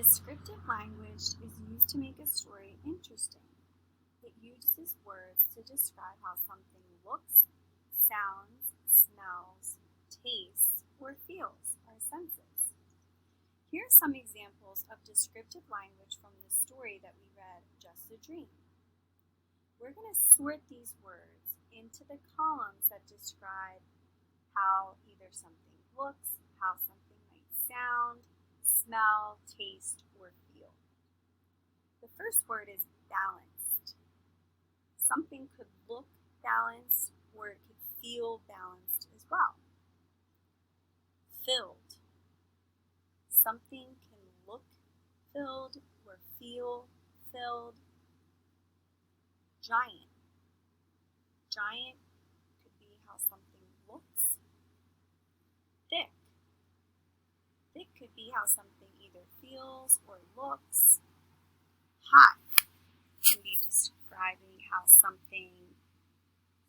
Descriptive language is used to make a story interesting. It uses words to describe how something looks, sounds, smells, tastes, or feels, our senses. Here are some examples of descriptive language from the story that we read, Just a Dream. We're going to sort these words into the columns that describe how either something looks, how something might sound, smell, taste, or feel. The first word is balanced. Something could look balanced or it could feel balanced as well. Filled. Something can look filled or feel filled. Giant. Giant could be how something looks. Thick. Thick could be how something either feels or looks. Hot can be describing how something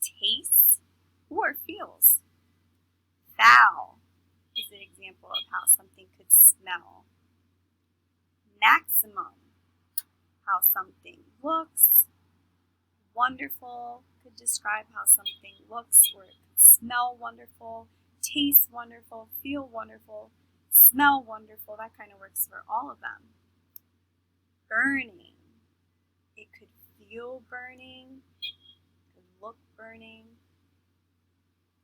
tastes or feels. Foul is an example of how something could smell. Maximum, how something looks. Wonderful could describe how something looks or it could smell wonderful, taste wonderful, feel wonderful, smell wonderful. That kind of works for all of them. Burning. It could feel burning, it could look burning.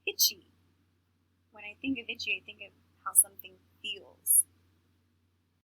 Itchy. When I think of itchy, I think of how something feels.